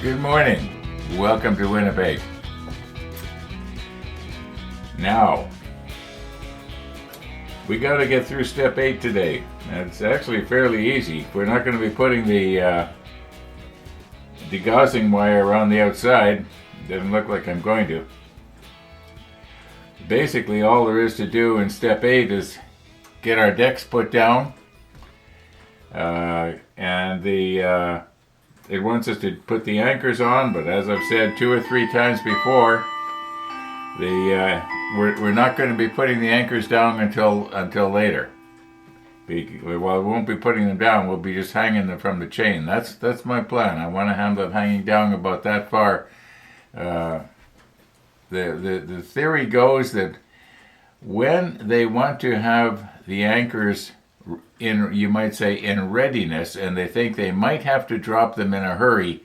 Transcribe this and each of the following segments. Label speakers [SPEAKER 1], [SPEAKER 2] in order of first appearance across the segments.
[SPEAKER 1] Good morning. Welcome to Winnipeg. Now, we got to get through step 8 today. It's actually fairly easy. We're not going to be putting the degaussing wire around the outside. Doesn't look like I'm going to. Basically, all there is to do in step 8 is get our decks put down, and it wants us to put the anchors on, but as I've said 2 or 3 times before, we're not going to be putting the anchors down until later. Well, we won't be putting them down. We'll be just hanging them from the chain. That's my plan. I want to have them hanging down about that far. The theory goes that when they want to have the anchors in, you might say, in readiness, and they think they might have to drop them in a hurry,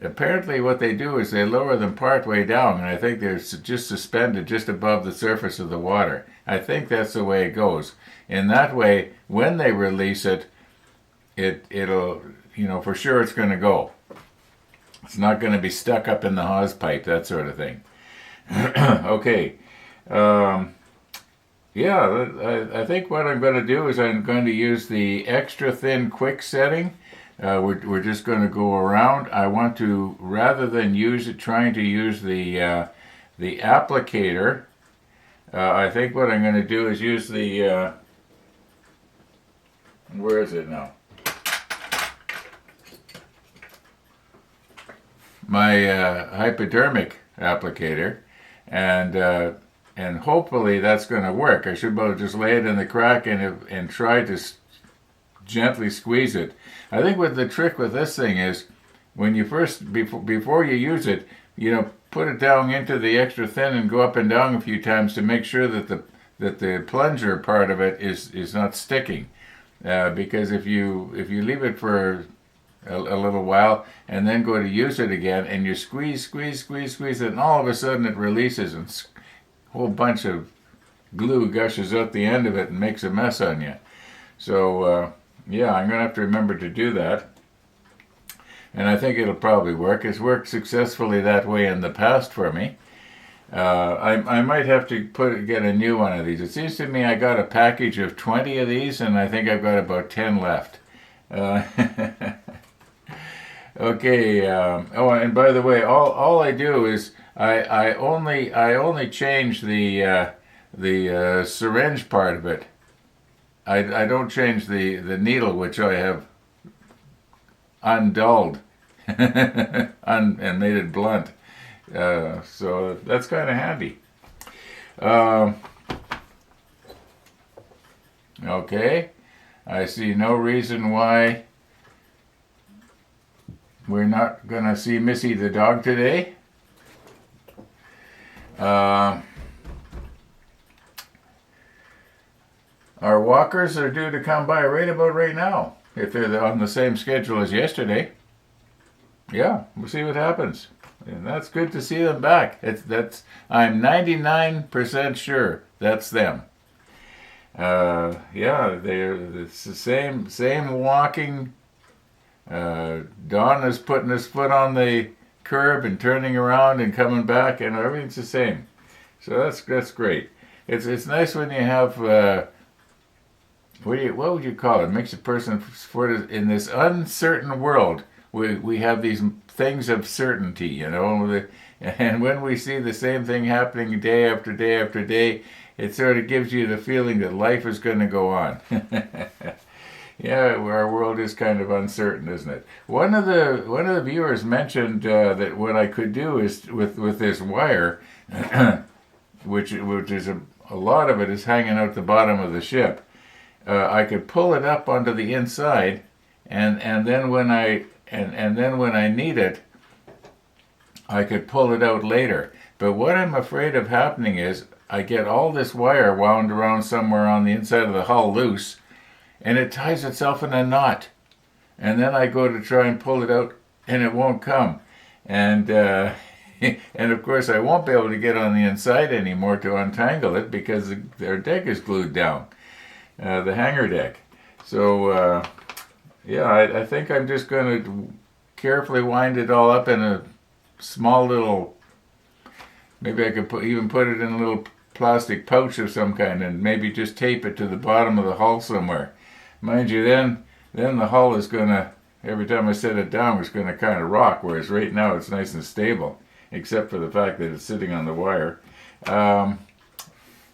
[SPEAKER 1] apparently what they do is they lower them partway down, and I think they're just suspended just above the surface of the water. I think that's the way it goes. In that way, when they release it, it'll, for sure it's going to go. It's not going to be stuck up in the hose pipe, that sort of thing. Okay. I think what I'm going to do is I'm going to use the extra thin quick setting. We're just going to go around. I want to, rather than trying to use the applicator, I think what I'm going to do is use the, where is it now? My hypodermic applicator, and hopefully that's going to work. I should be able to just lay it in the crack and try to gently squeeze it. I think what the trick with this thing is, when you before you use it, put it down into the extra thin and go up and down a few times to make sure that the plunger part of it is not sticking. Because if you leave it for a little while and then go to use it again and you squeeze it, and all of a sudden it releases and a whole bunch of glue gushes out the end of it and makes a mess on you. So I'm going to have to remember to do that, and I think it'll probably work. It's worked successfully that way in the past for me. I might have to get a new one of these. It seems to me I got a package of 20 of these, and I think I've got about 10 left. Okay. And by the way, all I do is I only change the syringe part of it. I don't change the needle, which I have undulled and made it blunt. So that's kind of handy. Okay, I see no reason why we're not going to see Missy the dog today. Our walkers are due to come by right now, if they're on the same schedule as yesterday. Yeah, we'll see what happens. And that's good to see them back. I'm 99% sure that's them. It's the same walking. Don is putting his foot on the curb and turning around and coming back, and everything's the same. So that's great. It's nice when you have what would you call it? Makes a person, in this uncertain world. We have these things of certainty, and when we see the same thing happening day after day after day, it sort of gives you the feeling that life is going to go on. Yeah, our world is kind of uncertain, isn't it? One of the viewers mentioned that what I could do is with this wire, which is a lot of it is hanging out the bottom of the ship. I could pull it up onto the inside, and then when I need it, I could pull it out later. But what I'm afraid of happening is I get all this wire wound around somewhere on the inside of the hull loose, and it ties itself in a knot. And then I go to try and pull it out, and it won't come. And and of course I won't be able to get on the inside anymore to untangle it because their deck is glued down, the hangar deck. So I think I'm just going to carefully wind it all up in a small little, maybe I could even put it in a little plastic pouch of some kind and maybe just tape it to the bottom of the hull somewhere. Mind you, then the hull is going to, every time I set it down, it's going to kind of rock, whereas right now it's nice and stable, except for the fact that it's sitting on the wire.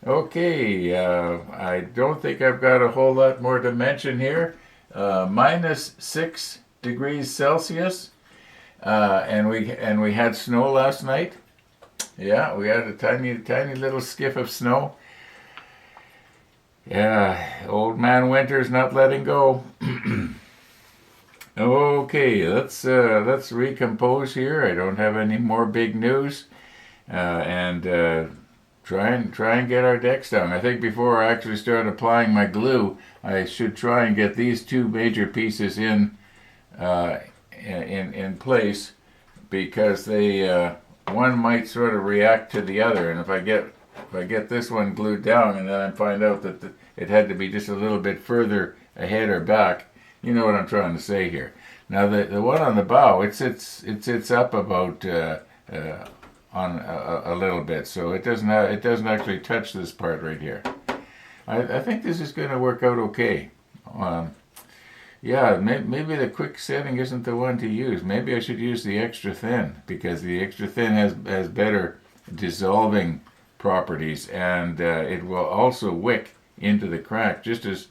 [SPEAKER 1] Okay, I don't think I've got a whole lot more to mention here. Minus 6 degrees Celsius, and we had snow last night. Yeah, we had a tiny little skiff of snow. Yeah, old man Winter's not letting go. Okay, let's recompose here. I don't have any more big news, and try and get our decks down. I think before I actually start applying my glue, I should try and get these two major pieces in place, because they one might sort of react to the other, and if I get this one glued down and then I find out that it had to be just a little bit further ahead or back, you know what I'm trying to say here. Now the one on the bow, it sits up about on a little bit, so it doesn't actually touch this part right here. I think this is going to work out okay. Yeah, maybe the quick setting isn't the one to use. Maybe I should use the extra thin, because the extra thin has better dissolving properties, and it will also wick into the crack just as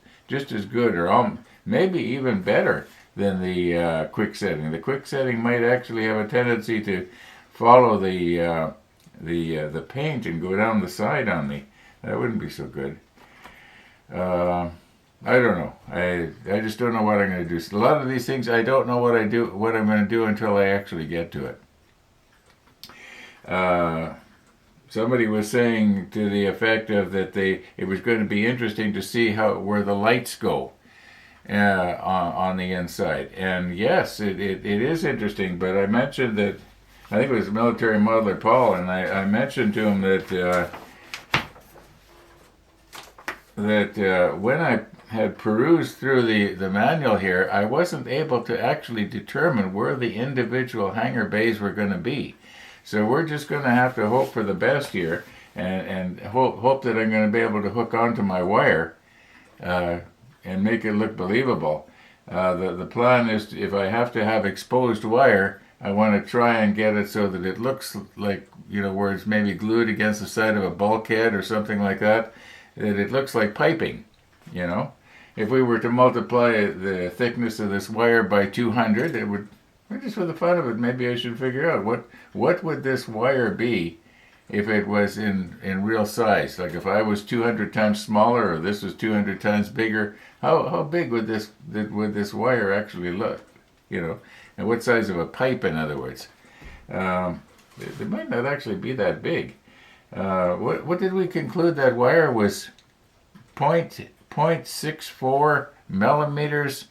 [SPEAKER 1] good, or maybe even better than the quick setting. The quick setting might actually have a tendency to follow the paint and go down the side on me. That wouldn't be so good. I don't know. I just don't know what I'm going to do. A lot of these things, I don't know what I'm going to do until I actually get to it. Somebody was saying to the effect of that it was going to be interesting to see where the lights go on the inside. And yes, it is interesting. But I mentioned that, I think it was military modeler Paul, and I mentioned to him that when I had perused through the manual here, I wasn't able to actually determine where the individual hangar bays were going to be. So we're just going to have to hope for the best here, and hope that I'm going to be able to hook onto my wire and make it look believable. The plan is, if I have to have exposed wire, I want to try and get it so that it looks like, where it's maybe glued against the side of a bulkhead or something like that, that it looks like piping, If we were to multiply the thickness of this wire by 200, it would, just for the fun of it, maybe I should figure out what would this wire be if it was in real size. Like if I was 200 times smaller, or this was 200 times bigger, how big would this wire actually look? And what size of a pipe, in other words? It might not actually be that big. What did we conclude that wire was? 0.64 millimeters.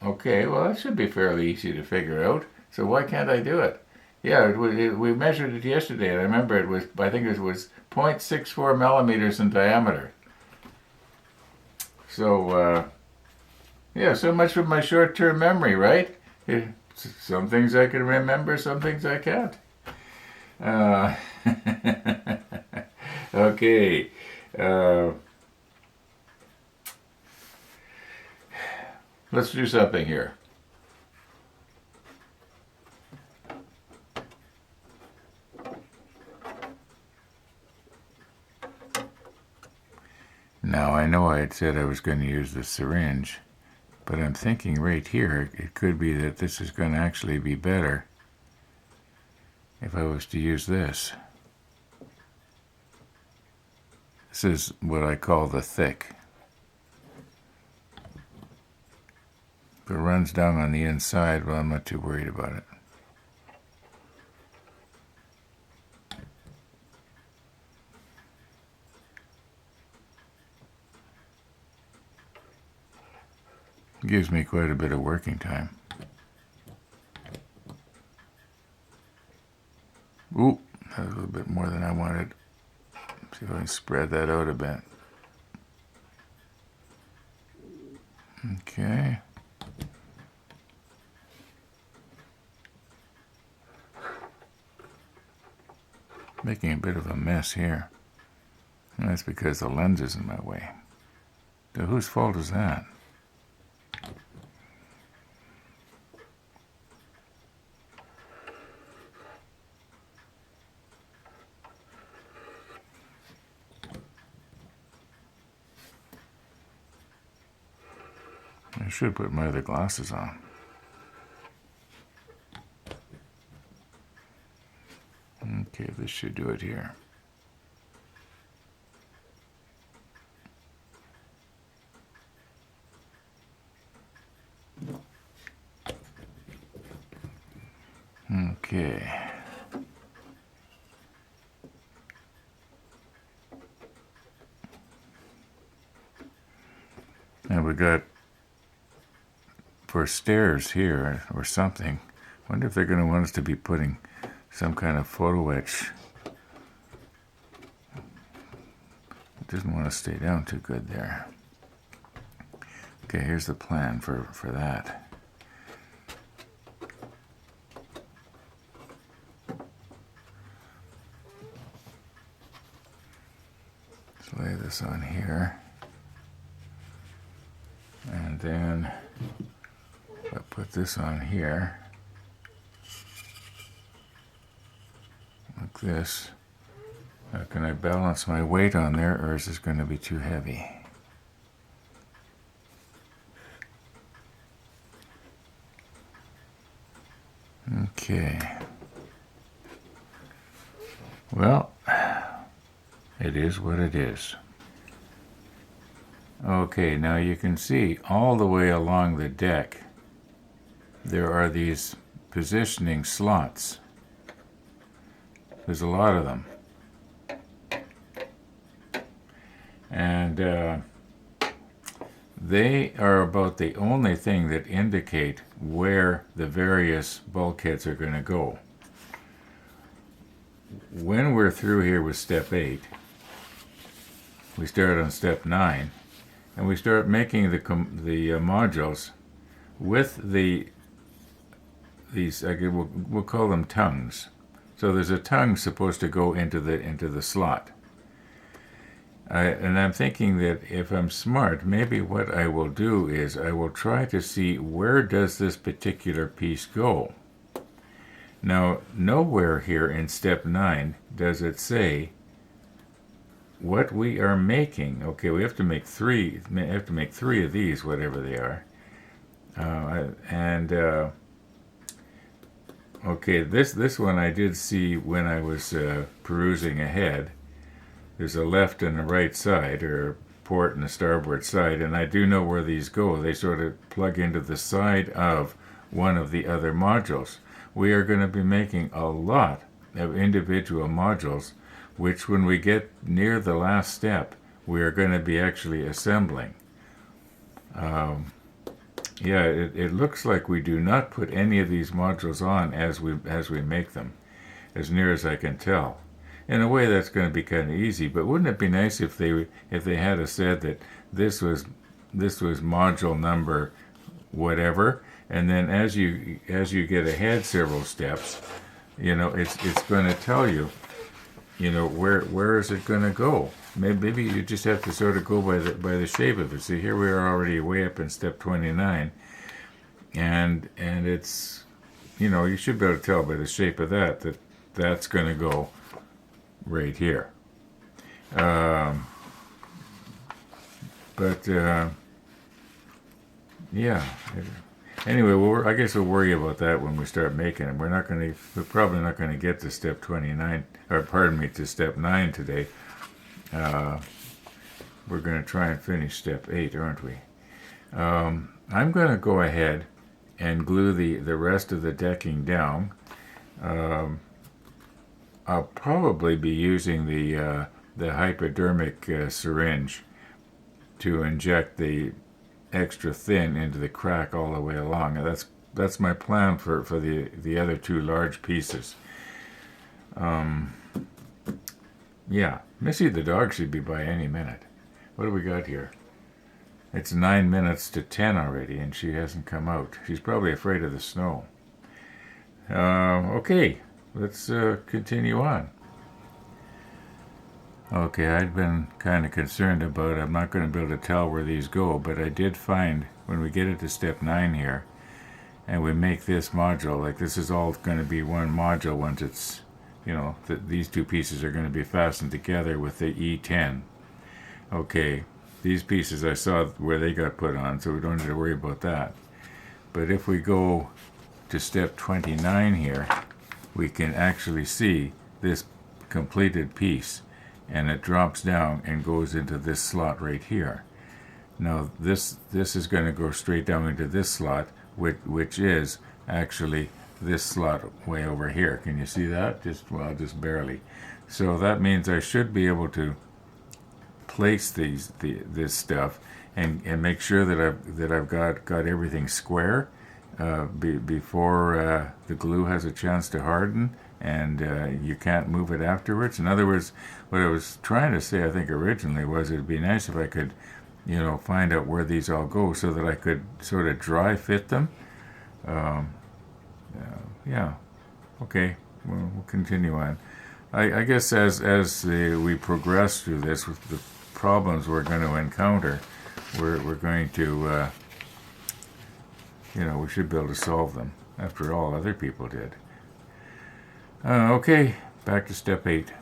[SPEAKER 1] Okay, well that should be fairly easy to figure out. So why can't I do it? Yeah, we measured it yesterday, and I remember I think it was 0.64 millimeters in diameter. So yeah, so much for my short-term memory, right? Some things I can remember, some things I can't. Okay. Let's do something here. Now, I know I had said I was going to use the syringe, but I'm thinking right here it could be that this is going to actually be better if I was to use this. This is what I call the thick. If it runs down on the inside, well, I'm not too worried about it. It gives me quite a bit of working time. Ooh, that's a little bit more than I wanted. See if I can spread that out a bit. Okay. Making a bit of a mess here. And that's because the lens is in my way. So whose fault is that? I should put my other glasses on. Okay, this should do it here. Okay. And we got for stairs here or something. Wonder if they're going to want us to be putting some kind of photo etch. It doesn't want to stay down too good there. Okay, here's the plan for that. Let's lay this on here. And then I put this on here. Like this. Now, can I balance my weight on there, or is this going to be too heavy? Okay. Well, it is what it is. Okay, now you can see all the way along the deck there are these positioning slots. There's a lot of them. And they are about the only thing that indicate where the various bulkheads are going to go. When we're through here with step 8, we start on step 9, and we start making the modules with these. We'll call them tongues. So there's a tongue supposed to go into the slot. And I'm thinking that if I'm smart, maybe what I will do is I will try to see where does this particular piece go. Now, nowhere here in step 9 does it say what we are making. Okay, we have to make three. We have to make 3 of these, whatever they are. Okay, this one I did see when I was perusing ahead. There's a left and a right side, or a port and a starboard side, and I do know where these go. They sort of plug into the side of one of the other modules. We are going to be making a lot of individual modules, which when we get near the last step, we are going to be actually assembling. Yeah, it looks like we do not put any of these modules on as we make them, as near as I can tell. In a way, that's going to be kind of easy. But wouldn't it be nice if they had said that this was module number whatever, and then as you get ahead several steps, it's going to tell you, where is it going to go. Maybe you just have to sort of go by the shape of it. See, here we are already way up in step 29, and it's, you should be able to tell by the shape of that's going to go right here. Yeah. Anyway, I guess we'll worry about that when we start making them. We're probably not going to get to step 29, or pardon me, to step 9 today. We're going to try and finish step 8, aren't we? I'm going to go ahead and glue the rest of the decking down. I'll probably be using the hypodermic syringe to inject the extra thin into the crack all the way along. And that's my plan for the other 2 large pieces. Yeah, Missy the dog should be by any minute. What do we got here? It's 9 minutes to 10 already, and she hasn't come out. She's probably afraid of the snow. Okay, let's continue on. Okay, I'd been kind of concerned about, I'm not going to be able to tell where these go, but I did find when we get it to step 9 here, and we make this module, like this is all going to be one module once it's, these two pieces are going to be fastened together with the E10. Okay, these pieces I saw where they got put on, so we don't need to worry about that. But if we go to step 29 here, we can actually see this completed piece, and it drops down and goes into this slot right here. Now this is going to go straight down into this slot, which is actually this slot way over here. Can you see that? Just barely. So that means I should be able to place this stuff and make sure that I've got everything square before the glue has a chance to harden, and you can't move it afterwards. In other words, what I was trying to say, I think originally, was it'd be nice if I could, find out where these all go so that I could sort of dry fit them. Yeah. Okay. We'll continue on. I guess as we progress through this with the problems we're going to encounter, we're going to, we should be able to solve them. After all, other people did. Okay, back to step 8.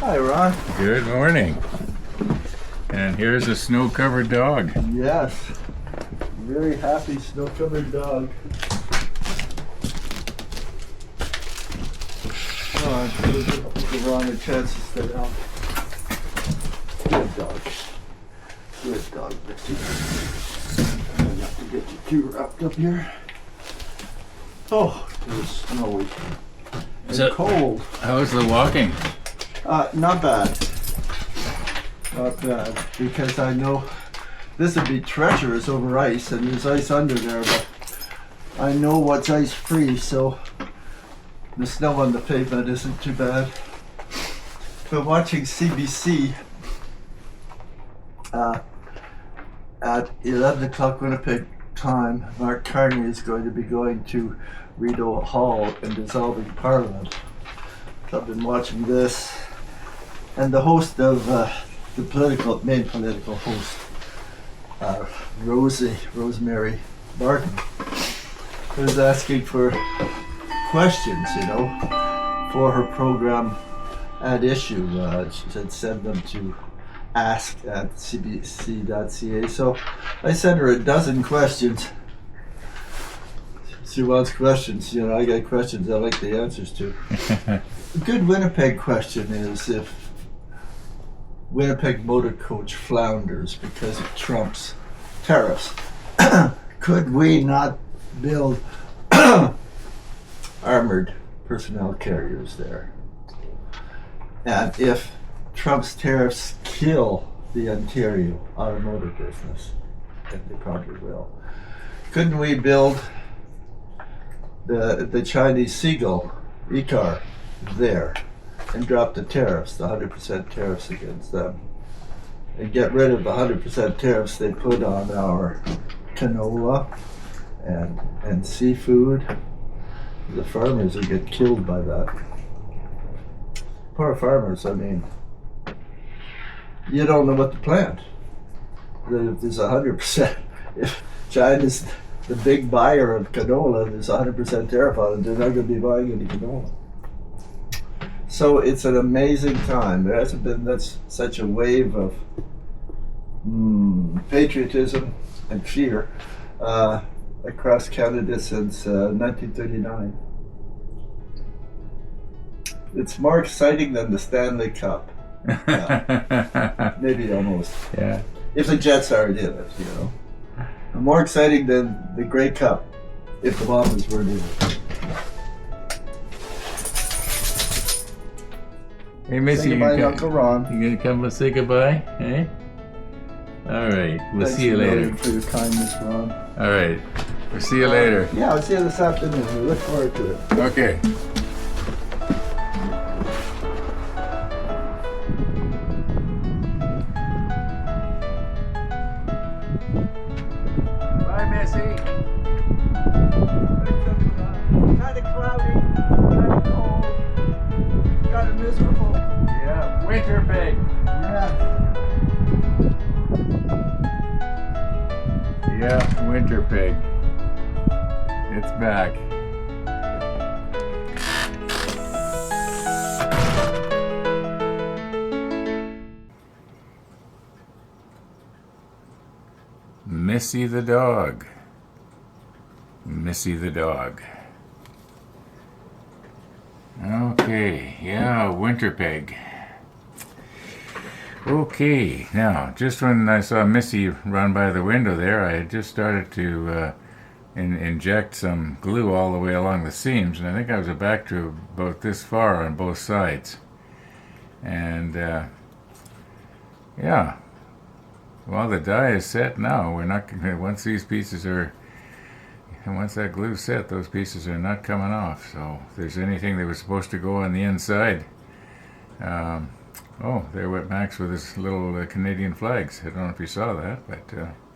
[SPEAKER 2] Hi, Ron.
[SPEAKER 1] Good morning. And here's a snow-covered dog.
[SPEAKER 2] Yes. Very happy snow-covered dog. Oh, I'm going to give Ron a chance to sit down. Good dog. Good dog, Richie. I have to get you two wrapped up here. Oh, it was snowy. And cold.
[SPEAKER 1] How's the walking?
[SPEAKER 2] Not bad. Not bad. Because I know this would be treacherous over ice, and there's ice under there, but I know what's ice free, so the snow on the pavement isn't too bad. But watching CBC at 11 o'clock Winnipeg time, Mark Carney is going to be going to Rideau Hall and dissolving Parliament. So I've been watching this. And the host of the main political host, Rosemary Martin, was asking for questions, for her program at issue. She said send them to ask@cbc.ca. So I sent her a dozen questions. She wants questions. I got questions I like the answers to. A good Winnipeg question is if Winnipeg motor coach flounders because of Trump's tariffs, could we not build armored personnel carriers there? And if Trump's tariffs kill the Ontario automotive business, and they probably will, couldn't we build the Chinese Seagull e-car there and drop the tariffs, the 100% tariffs against them, and get rid of the 100% tariffs they put on our canola and seafood? The farmers will get killed by that. Poor farmers, you don't know what to plant. If there's 100% if China's the big buyer of canola, there's 100% tariff on it, they're not going to be buying any canola. So it's an amazing time. There hasn't been such a wave of patriotism and fear across Canada since 1939. It's more exciting than the Stanley Cup. Yeah, maybe almost.
[SPEAKER 1] Yeah.
[SPEAKER 2] If the Jets aren't in it, you know. More exciting than the Grey Cup if the Bombers weren't in it.
[SPEAKER 1] Hey, Missy,
[SPEAKER 2] Say goodbye to Uncle Ron.
[SPEAKER 1] You gonna come and say goodbye? Hey? All right. We'll see you later.
[SPEAKER 2] Thanks for your kindness, Ron.
[SPEAKER 1] All right. We'll see you later.
[SPEAKER 2] Yeah, I'll see you this afternoon. We look forward to it.
[SPEAKER 1] Okay. Bye, Missy.
[SPEAKER 2] Kind of cloudy, kind of cold, kind of miserable.
[SPEAKER 1] Yeah, winter pig.
[SPEAKER 2] Yeah.
[SPEAKER 1] Yeah, winter pig. It's back. Missy the dog. Missy the dog. Okay, yeah, winter pig. Okay, now, just when I saw Missy run by the window there, I had just started to inject some glue all the way along the seams, and I think I was back to about this far on both sides. And, yeah, well, the die is set now. We're not gonna, once these pieces are, and once that glue's set, those pieces are not coming off. So if there's anything that was supposed to go on the inside, oh, there went Max with his little Canadian flags. I don't know if you saw that, but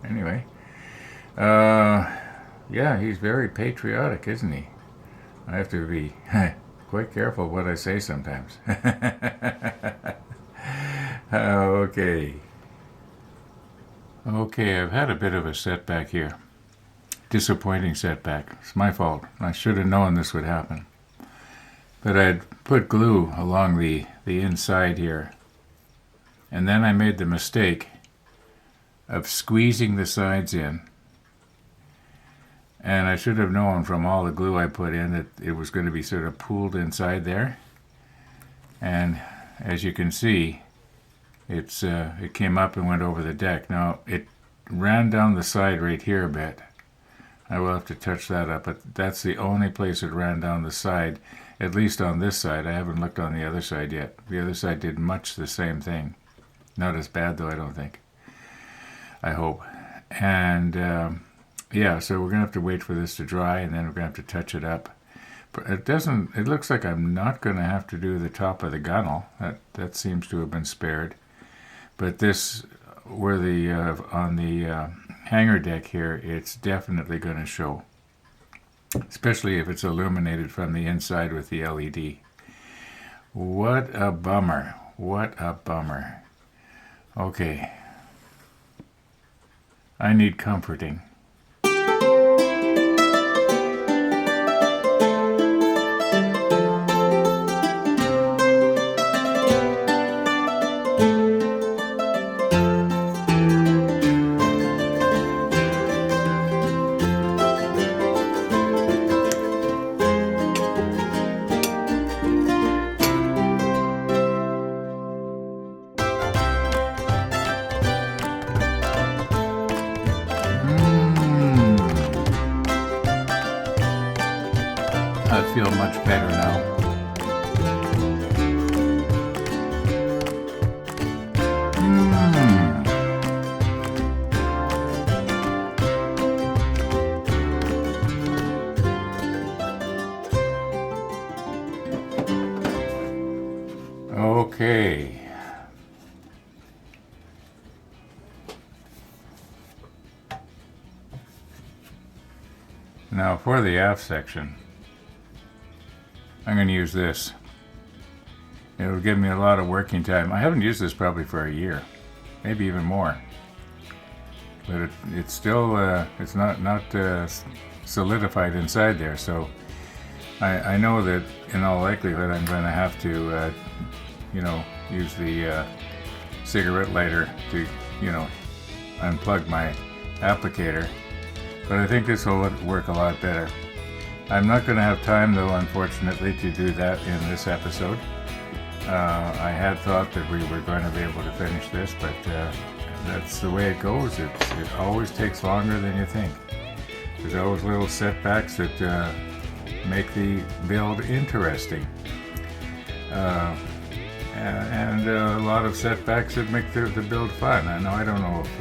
[SPEAKER 1] anyway. Yeah, he's very patriotic, isn't he? I have to be quite careful what I say sometimes. Okay. Okay, I've had a bit of a setback here. Disappointing setback. It's my fault. I should have known this would happen. But I'd put glue along the inside here. And then I made the mistake of squeezing the sides in. And I should have known from all the glue I put in that it was going to be sort of pooled inside there. And as you can see, it came up and went over the deck. Now, it ran down the side right here a bit. I will have to touch that up, but that's the only place it ran down the side, at least on this side. I haven't looked on the other side yet. The other side did much the same thing. Not as bad, though, I don't think. I hope. And, yeah, so we're going to have to wait for this to dry, and then we're going to have to touch it up. But it looks like I'm not going to have to do the top of the gunnel. That seems to have been spared. But this, where on the hanger deck here, it's definitely going to show. Especially if it's illuminated from the inside with the LED. What a bummer. What a bummer. Okay. I need comforting. I feel much better now. Okay. Now for the aft section, I'm going to use this. It'll give me a lot of working time. I haven't used this probably for a year, maybe even more. but it's still it's not solidified inside there. So I know that in all likelihood I'm going to have to use the cigarette lighter to unplug my applicator. But I think this will work a lot better. I'm not going to have time, though, unfortunately, to do that in this episode. I had thought that we were going to be able to finish this, but that's the way it goes. It always takes longer than you think. There's always little setbacks that make the build interesting. And a lot of setbacks that make the build fun. I don't know if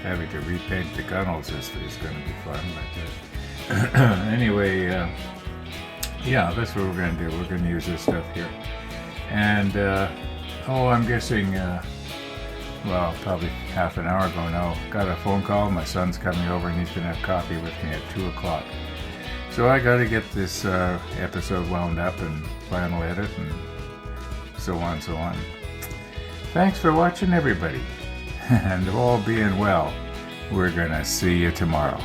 [SPEAKER 1] having to repaint the gunnels is going to be fun, but anyway, yeah, that's what we're going to do. We're going to use this stuff here. And, I'm guessing, probably half an hour ago now, got a phone call. My son's coming over and he's going to have coffee with me at 2 o'clock. So I got to get this episode wound up and final edit and so on, so on. Thanks for watching, everybody. And all being well, we're going to see you tomorrow.